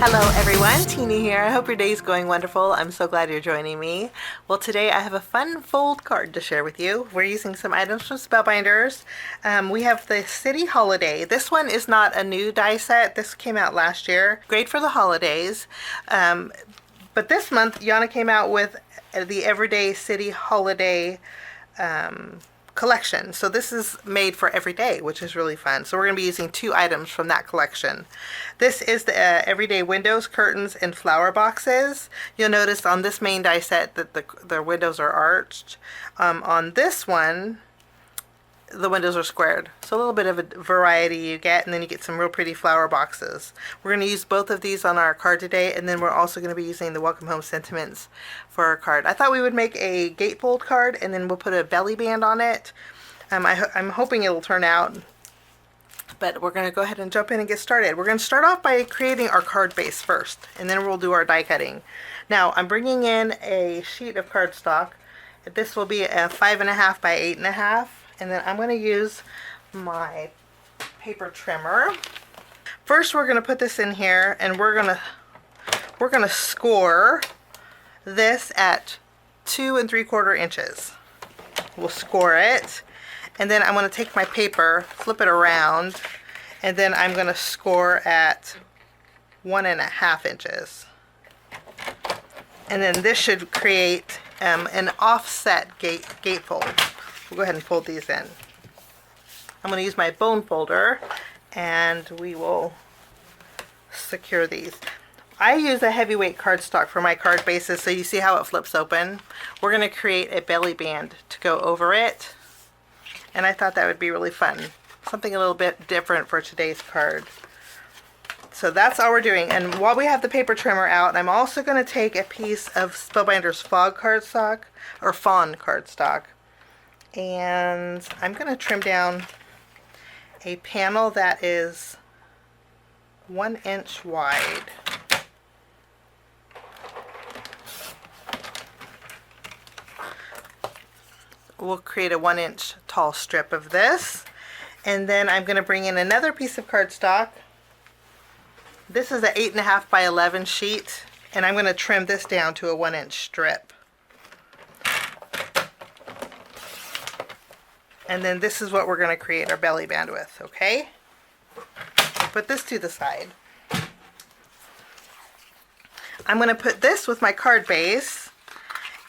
Hello everyone, Teeny here. I hope your day is going wonderful. I'm so glad you're joining me. Well, today I have a fun fold card to share with you. We're using some items from Spellbinders. We have the City Holiday. This one is not a new die set. This came out last year. Great for the holidays. But this month, Yana came out with the Everyday City Holiday collection. So this is made for every day, which is really fun. So we're going to be using 2 items from that collection. This is the everyday windows, curtains, and flower boxes. You'll notice on this main die set that the windows are arched. On this one, the windows are squared. So a little bit of a variety you get, and then you get some real pretty flower boxes. We're going to use both of these on our card today, and then we're also going to be using the Welcome Home sentiments for our card. I thought we would make a gatefold card, and then we'll put a belly band on it. I'm hoping it'll turn out, but we're going to go ahead and jump in and get started. We're going to start off by creating our card base first, and then we'll do our die cutting. Now, I'm bringing in a sheet of cardstock. This will be a 5.5 by 8.5. And then I'm going to use my paper trimmer. First, we're going to put this in here, and we're going to score this at 2 3/4 inches. We'll score it, and then I'm going to take my paper, flip it around, and then I'm going to score at 1.5 inches. And then this should create an offset gatefold. We'll go ahead and fold these in. I'm going to use my bone folder, and we will secure these. I use a heavyweight cardstock for my card bases, so you see how it flips open. We're going to create a belly band to go over it, and I thought that would be really fun. Something a little bit different for today's card. So that's all we're doing. And while we have the paper trimmer out, I'm also going to take a piece of Spellbinders Fog cardstock, or Fawn cardstock. And I'm going to trim down a panel that is 1 inch wide. We'll create a 1 inch tall strip of this. And then I'm going to bring in another piece of cardstock. This is an 8.5 by 11 sheet. And I'm going to trim this down to a 1 inch strip. And then this is what we're going to create our belly band with, okay? Put this to the side. I'm going to put this with my card base,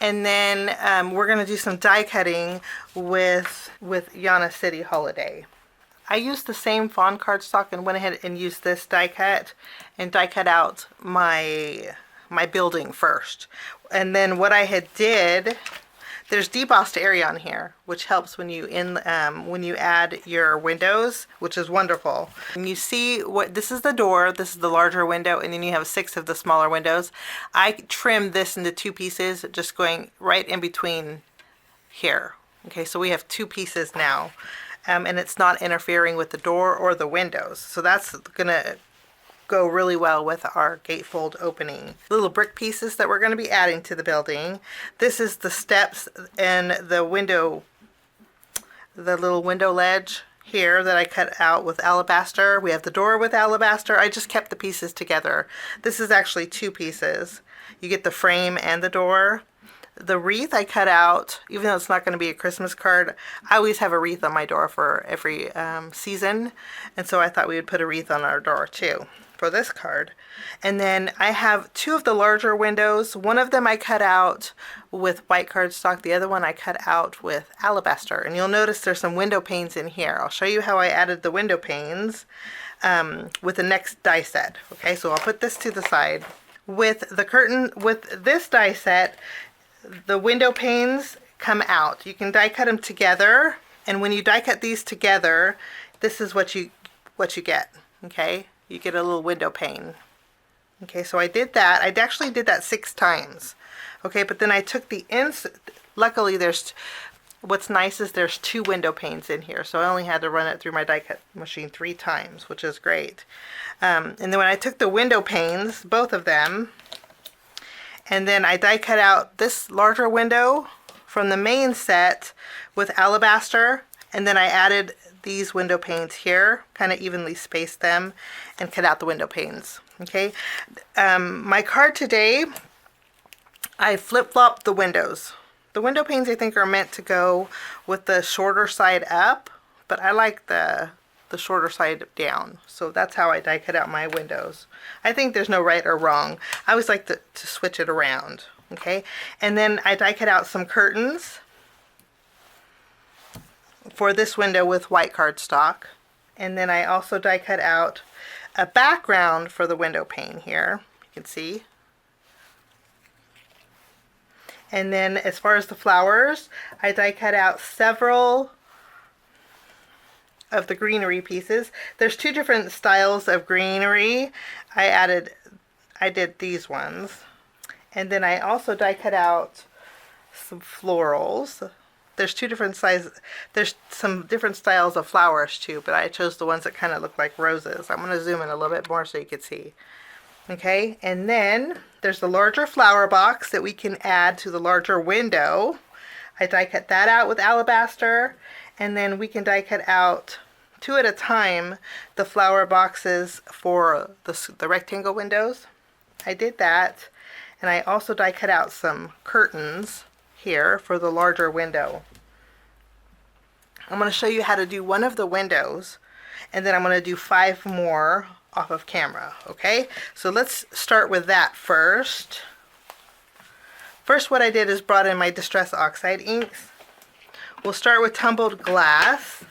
and then we're going to do some die cutting with Yana City Holiday. I used the same fawn cardstock and went ahead and used this die cut and die cut out my building first. And then what I had did, there's debossed area on here, which helps when you add your windows, which is wonderful. And you see what this is: the door, this is the larger window, and then you have 6 of the smaller windows. I trimmed this into 2 pieces, just going right in between here. Okay, so we have 2 pieces now, and it's not interfering with the door or the windows. So that's gonna go really well with our gatefold opening. Little brick pieces that we're going to be adding to the building. This is the steps and the window, the little window ledge here that I cut out with alabaster. We have the door with alabaster. I just kept the pieces together. This is actually 2 pieces. You get the frame and the door. The wreath I cut out, even though it's not going to be a Christmas card, I always have a wreath on my door for every season, and so I thought we would put a wreath on our door too for this card. And then I have 2 of the larger windows. One of them I cut out with white cardstock. The other one I cut out with alabaster. And you'll notice there's some window panes in here. I'll show you how I added the window panes with the next die set. Okay, so I'll put this to the side. With the curtain, with this die set, the window panes come out. You can die cut them together, and when you die cut these together, this is what you get. Okay, you get a little window pane. Okay, so I did that. I actually did that 6 times. Okay, but then I took the ends. Luckily, what's nice is there's 2 window panes in here, so I only had to run it through my die cut machine 3 times, which is great. And then when I took the window panes, both of them, and then I die cut out this larger window from the main set with alabaster, and then I added these window panes here, kind of evenly spaced them, and cut out the window panes. Okay, my card today, I flip-flopped the windows. The window panes I think are meant to go with the shorter side up, but I like the shorter side down. So that's how I die cut out my windows. I think there's no right or wrong. I always like to switch it around. Okay, and then I die cut out some curtains for this window with white cardstock. And then I also die cut out a background for the window pane here. You can see. And then as far as the flowers, I die cut out several of the greenery pieces. There's two different styles of greenery. I did these ones. And then I also die cut out some florals. There's two different sizes. There's some different styles of flowers too, but I chose the ones that kind of look like roses. I'm going to zoom in a little bit more so you can see. Okay, and then there's the larger flower box that we can add to the larger window. I die cut that out with alabaster, and then we can die cut out two at a time the flower boxes for the rectangle windows. I did that, and I also die cut out some curtains here for the larger window. I'm going to show you how to do one of the windows, and then I'm going to do 5 more off of camera. Okay, so let's start with that first. First, what I did is brought in my Distress Oxide inks. We'll start with tumbled glass,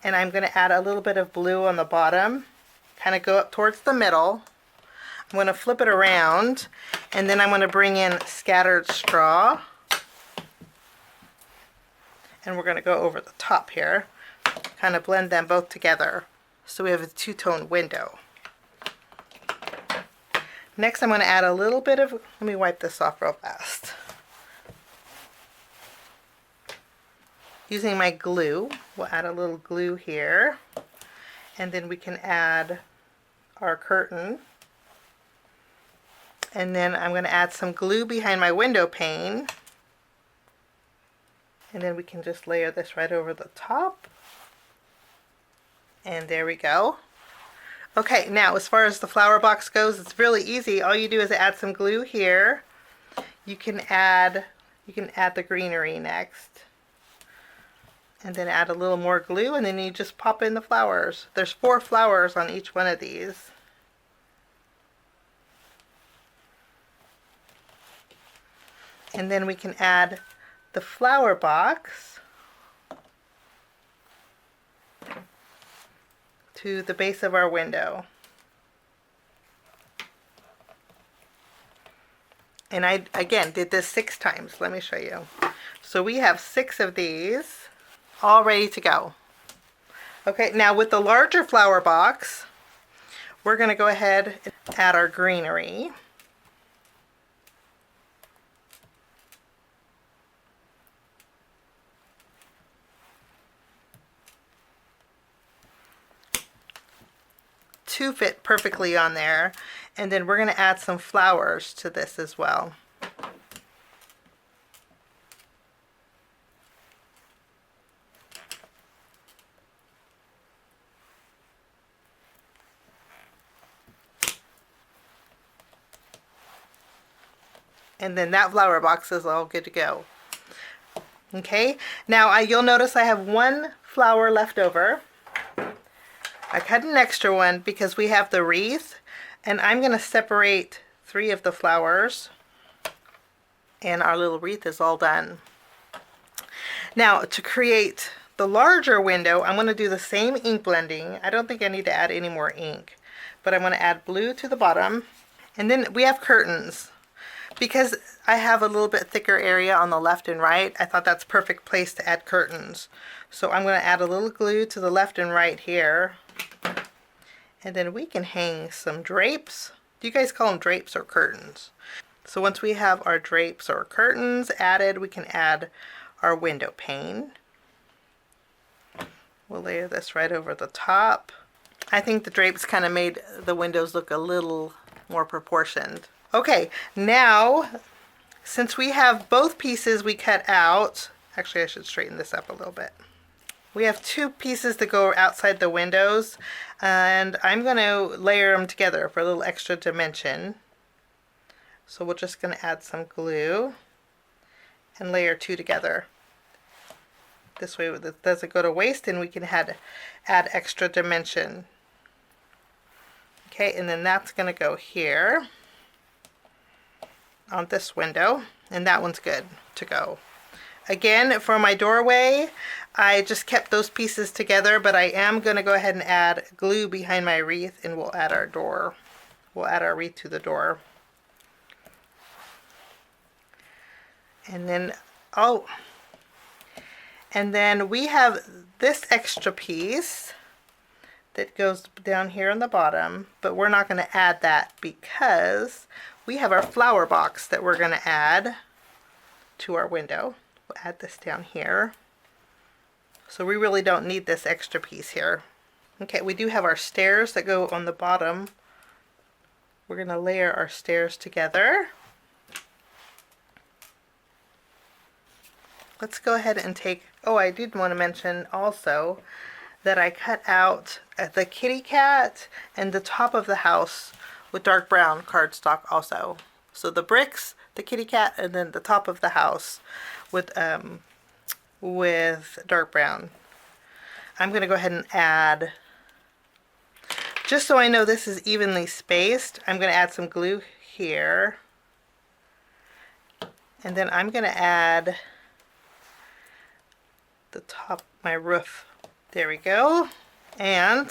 and I'm going to add a little bit of blue on the bottom, kind of go up towards the middle. I'm going to flip it around, and then I'm going to bring in scattered straw, and we're going to go over the top here, kind of blend them both together. So we have a two-tone window. Next I'm going to add a little bit of, let me wipe this off real fast. Using my glue, we'll add a little glue here. And then we can add our curtain. And then I'm going to add some glue behind my window pane. And then we can just layer this right over the top. And there we go. Okay, now as far as the flower box goes, it's really easy. All you do is add some glue here. You can add the greenery next. And then add a little more glue, and then you just pop in the flowers. There's 4 flowers on each one of these. And then we can add the flower box to the base of our window. And I, again, did this 6 times. Let me show you. So we have 6 of these all ready to go. Okay, now with the larger flower box, we're going to go ahead and add our greenery. Two fit perfectly on there, and then we're going to add some flowers to this as well. And then that flower box is all good to go. Okay, now you'll notice I have 1 flower left over. I cut an extra one because we have the wreath, and I'm going to separate 3 of the flowers, and our little wreath is all done. Now to create the larger window, I'm going to do the same ink blending. I don't think I need to add any more ink, but I'm going to add blue to the bottom, and then we have curtains. Because I have a little bit thicker area on the left and right, I thought that's a perfect place to add curtains. So I'm going to add a little glue to the left and right here. And then we can hang some drapes. Do you guys call them drapes or curtains? So once we have our drapes or curtains added, we can add our window pane. We'll layer this right over the top. I think the drapes kind of made the windows look a little more proportioned. Okay, now since we have both pieces we cut out, actually I should straighten this up a little bit. We have two pieces that go outside the windows, and I'm going to layer them together for a little extra dimension. So we're just going to add some glue and layer two together. This way it doesn't go to waste and we can add extra dimension. Okay, and then that's going to go here on this window, and that one's good to go. Again, for my doorway, I just kept those pieces together, but I am going to go ahead and add glue behind my wreath, and we'll add our door. We'll add our wreath to the door. And then, oh, and then we have this extra piece that goes down here on the bottom, but we're not going to add that because we have our flower box that we're going to add to our window. We'll add this down here. So we really don't need this extra piece here. Okay, we do have our stairs that go on the bottom. We're going to layer our stairs together. Let's go ahead and take, oh, I did want to mention also that I cut out the kitty cat and the top of the house with dark brown cardstock also. So the bricks, the kitty cat, and then the top of the house with dark brown. I'm going to go ahead and add, just so I know this is evenly spaced, I'm going to add some glue here. And then I'm going to add the top, my roof. There we go. And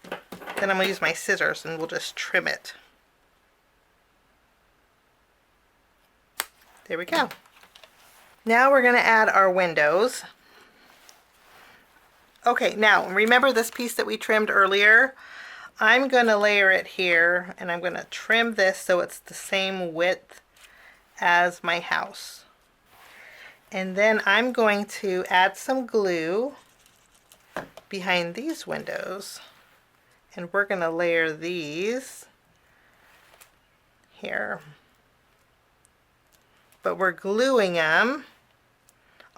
then I'm going to use my scissors and we'll just trim it. There we go. Now we're going to add our windows. Okay, now remember this piece that we trimmed earlier? I'm going to layer it here and I'm going to trim this so it's the same width as my house. And then I'm going to add some glue behind these windows. And we're going to layer these here. But we're gluing them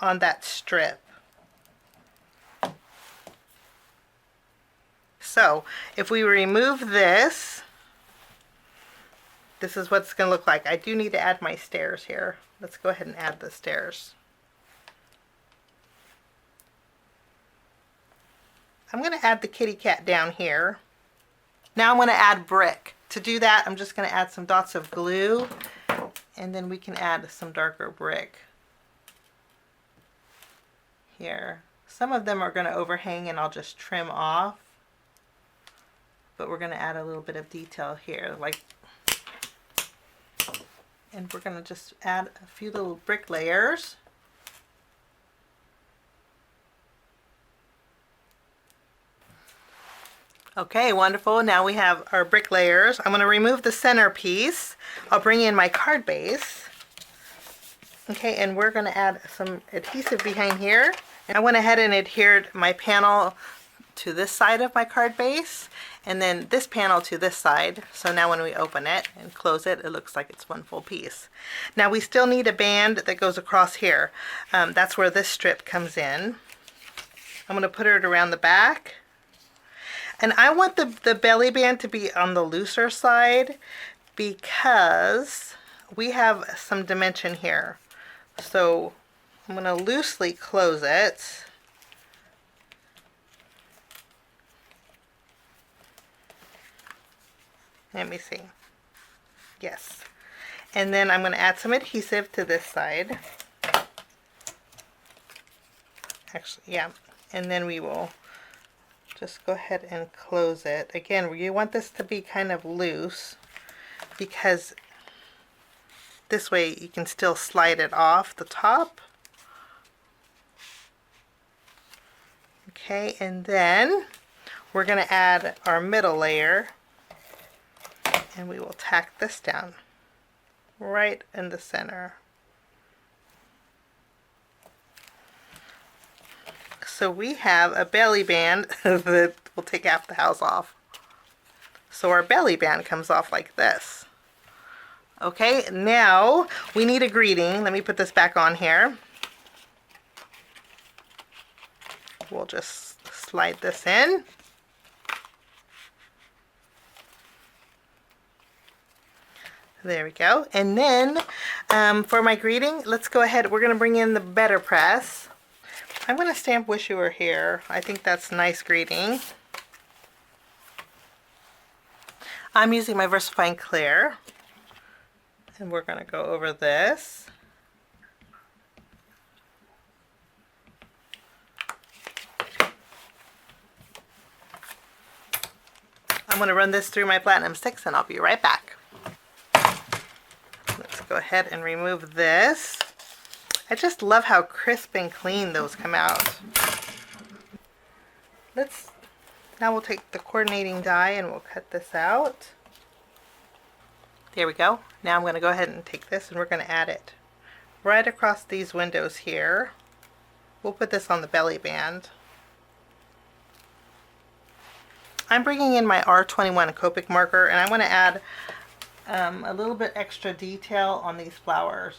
on that strip. So if we remove this, this is what it's going to look like. I do need to add my stairs here. Let's go ahead and add the stairs. I'm going to add the kitty cat down here. Now I'm going to add brick. To do that, I'm just going to add some dots of glue, and then we can add some darker brick here. Some of them are going to overhang and I'll just trim off, but we're going to add a little bit of detail here, and we're going to just add a few little brick layers. Okay, wonderful. Now we have our brick layers. I'm going to remove the center piece. I'll bring in my card base. Okay, and we're going to add some adhesive behind here. And I went ahead and adhered my panel to this side of my card base, and then this panel to this side. So now when we open it and close it, it looks like it's one full piece. Now we still need a band that goes across here. That's where this strip comes in. I'm going to put it around the back. And I want the belly band to be on the looser side because we have some dimension here. So I'm going to loosely close it. Let me see. Yes. And then I'm going to add some adhesive to this side. Actually, yeah. And then we will just go ahead and close it. Again, you want this to be kind of loose because this way you can still slide it off the top. Okay, and then we're going to add our middle layer, and we will tack this down right in the center. So we have a belly band that will take half the house off. So our belly band comes off like this. Okay, now we need a greeting. Let me put this back on here. we'll just slide this in. There we go. And then for my greeting, let's go ahead. We're going to bring in the BetterPress. I'm going to stamp Wish You Were Here. I think that's a nice greeting. I'm using my VersaFine Clear. And we're going to go over this. I'm going to run this through my Platinum Sticks and I'll be right back. Let's go ahead and remove this. I just love how crisp and clean those come out. Now we'll take the coordinating die and we'll cut this out. There we go. Now I'm going to go ahead and take this and we're going to add it right across these windows here. We'll put this on the belly band. I'm bringing in my R21 Copic marker and I want to add a little bit extra detail on these flowers.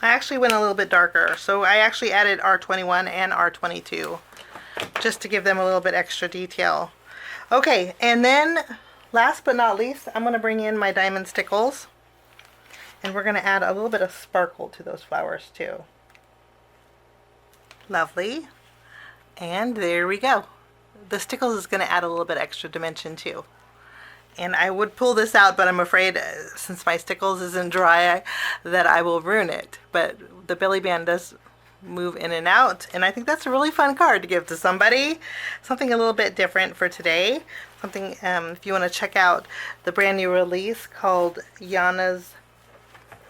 I actually went a little bit darker, so I actually added R21 and R22 just to give them a little bit extra detail. Okay, and then last but not least, I'm going to bring in my diamond stickles and we're going to add a little bit of sparkle to those flowers too. Lovely. And there we go. The stickles is going to add a little bit extra dimension too. And I would pull this out, but I'm afraid since my stickles isn't dry that I will ruin it. But the belly band does move in and out, and I think that's a really fun card to give to somebody. Something a little bit different for today. Something if you want to check out the brand new release called Yana's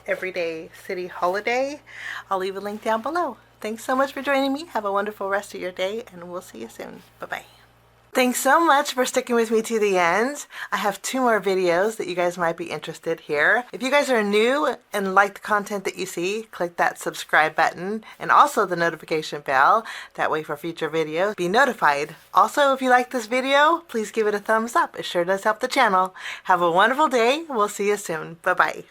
Everyday City Holiday, I'll leave a link down below. Thanks so much for joining me. Have a wonderful rest of your day, and we'll see you soon. Bye-bye. Thanks so much for sticking with me to the end. I have 2 more videos that you guys might be interested here. If you guys are new and like the content that you see, click that subscribe button and also the notification bell. That way for future videos, be notified. Also, if you like this video, please give it a thumbs up. It sure does help the channel. Have a wonderful day. We'll see you soon. Bye-bye.